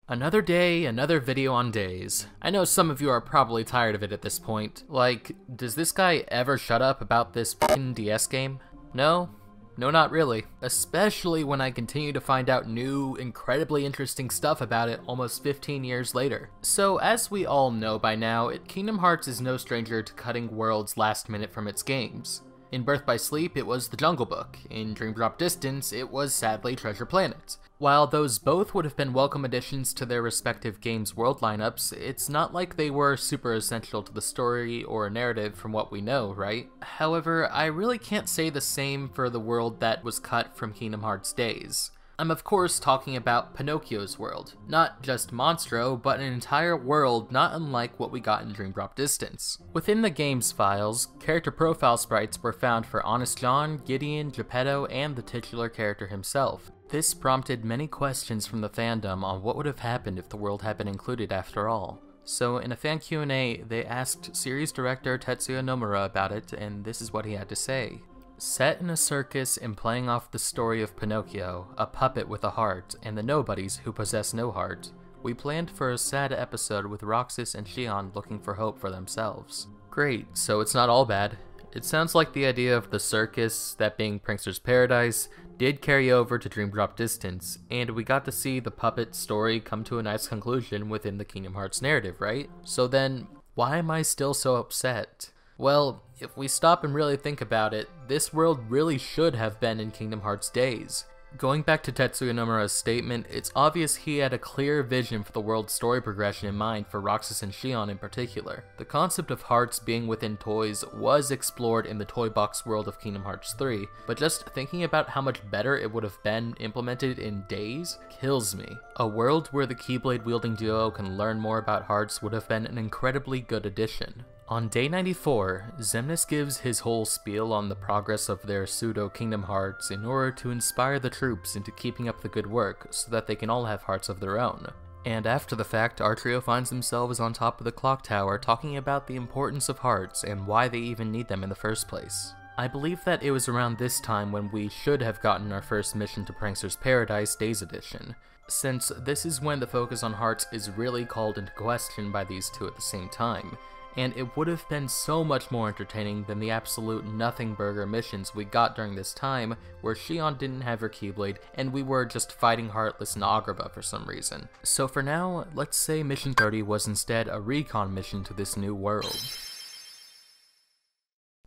Another day, another video on Days. I know some of you are probably tired of it at this point. Like, does this guy ever shut up about this f***ing DS game? No? No, not really. Especially when I continue to find out new, incredibly interesting stuff about it almost 15 years later. So, as we all know by now, Kingdom Hearts is no stranger to cutting worlds last minute from its games. In Birth by Sleep, it was The Jungle Book. In Dream Drop Distance, it was sadly Treasure Planet. While those both would have been welcome additions to their respective games' world lineups, it's not like they were super essential to the story or narrative from what we know, right? However, I really can't say the same for the world that was cut from Kingdom Hearts Days. I'm of course talking about Pinocchio's world. Not just Monstro, but an entire world not unlike what we got in Dream Drop Distance. Within the game's files, character profile sprites were found for Honest John, Gideon, Geppetto, and the titular character himself. This prompted many questions from the fandom on what would have happened if the world had been included after all. So in a fan Q&A, they asked series director Tetsuya Nomura about it, and this is what he had to say. Set in a circus and playing off the story of Pinocchio, a puppet with a heart, and the nobodies who possess no heart, we planned for a sad episode with Roxas and Xion looking for hope for themselves. Great, so it's not all bad. It sounds like the idea of the circus, that being Prankster's Paradise, did carry over to Dream Drop Distance, and we got to see the puppet story come to a nice conclusion within the Kingdom Hearts narrative, right? So then, why am I still so upset? Well, if we stop and really think about it, this world really should have been in Kingdom Hearts Days. Going back to Tetsuya Nomura's statement, it's obvious he had a clear vision for the world's story progression in mind for Roxas and Xion in particular. The concept of hearts being within toys was explored in the toy box world of Kingdom Hearts 3, but just thinking about how much better it would have been implemented in Days kills me. A world where the Keyblade wielding duo can learn more about hearts would have been an incredibly good addition. On day 94, Xemnas gives his whole spiel on the progress of their pseudo-Kingdom Hearts in order to inspire the troops into keeping up the good work so that they can all have hearts of their own. And after the fact, our trio finds themselves on top of the clock tower talking about the importance of hearts and why they even need them in the first place. I believe that it was around this time when we should have gotten our first mission to Prankster's Paradise Days Edition, since this is when the focus on hearts is really called into question by these two at the same time. And it would have been so much more entertaining than the absolute nothing burger missions we got during this time, where Xion didn't have her Keyblade and we were just fighting Heartless and Agrabah for some reason. So for now, let's say Mission 30 was instead a recon mission to this new world.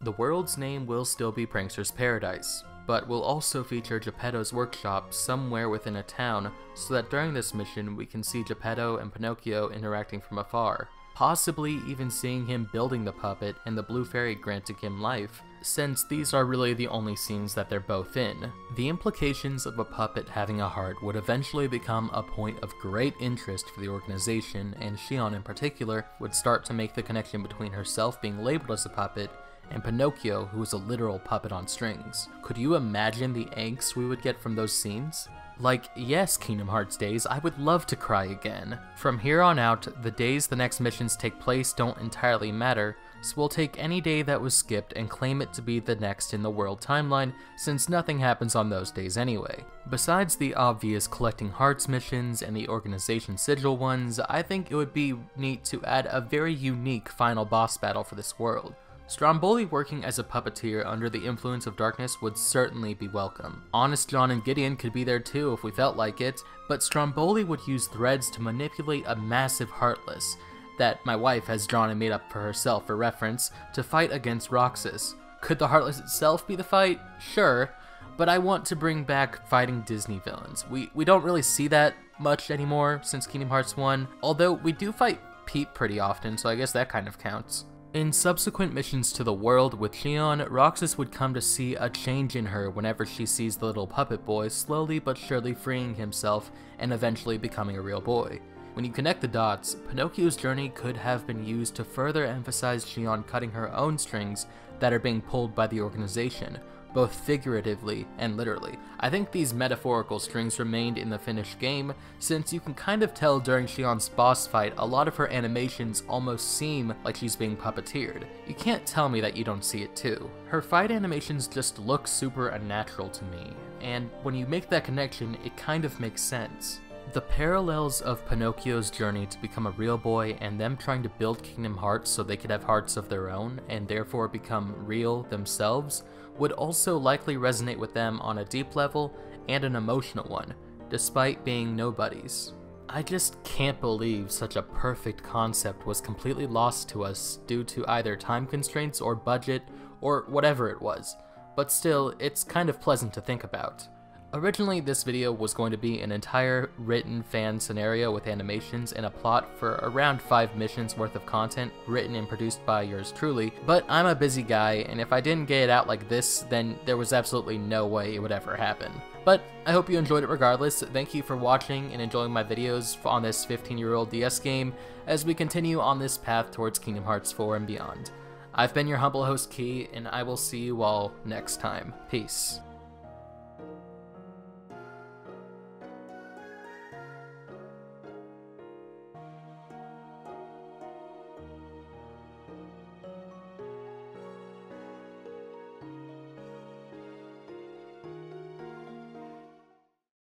The world's name will still be Prankster's Paradise, but will also feature Geppetto's workshop somewhere within a town, so that during this mission we can see Geppetto and Pinocchio interacting from afar. Possibly even seeing him building the puppet and the Blue Fairy granting him life, since these are really the only scenes that they're both in. The implications of a puppet having a heart would eventually become a point of great interest for the organization, and Xion in particular would start to make the connection between herself being labeled as a puppet and Pinocchio, who is a literal puppet on strings. Could you imagine the angst we would get from those scenes? Like, yes, Kingdom Hearts Days, I would love to cry again. From here on out, the days the next missions take place don't entirely matter, so we'll take any day that was skipped and claim it to be the next in the world timeline, since nothing happens on those days anyway. Besides the obvious collecting hearts missions and the organization sigil ones, I think it would be neat to add a very unique final boss battle for this world. Stromboli working as a puppeteer under the influence of darkness would certainly be welcome. Honest John and Gideon could be there too if we felt like it, but Stromboli would use threads to manipulate a massive Heartless, that my wife has drawn and made up for herself for reference, to fight against Roxas. Could the Heartless itself be the fight? Sure, but I want to bring back fighting Disney villains. We don't really see that much anymore since Kingdom Hearts 1, although we do fight Pete pretty often, so I guess that kind of counts. In subsequent missions to the world with Xion, Roxas would come to see a change in her whenever she sees the little puppet boy slowly but surely freeing himself and eventually becoming a real boy. When you connect the dots, Pinocchio's journey could have been used to further emphasize Xion cutting her own strings that are being pulled by the organization, both figuratively and literally. I think these metaphorical strings remained in the finished game, since you can kind of tell during Xion's boss fight a lot of her animations almost seem like she's being puppeteered. You can't tell me that you don't see it too. Her fight animations just look super unnatural to me, and when you make that connection, it kind of makes sense. The parallels of Pinocchio's journey to become a real boy and them trying to build Kingdom Hearts so they could have hearts of their own and therefore become real themselves would also likely resonate with them on a deep level and an emotional one, despite being nobodies. I just can't believe such a perfect concept was completely lost to us due to either time constraints or budget or whatever it was, but still, it's kind of pleasant to think about. Originally, this video was going to be an entire written fan scenario with animations and a plot for around 5 missions worth of content written and produced by yours truly, but I'm a busy guy, and if I didn't get it out like this, then there was absolutely no way it would ever happen. But I hope you enjoyed it regardless. Thank you for watching and enjoying my videos on this 15-year-old DS game as we continue on this path towards Kingdom Hearts 4 and beyond. I've been your humble host Key, and I will see you all next time. Peace.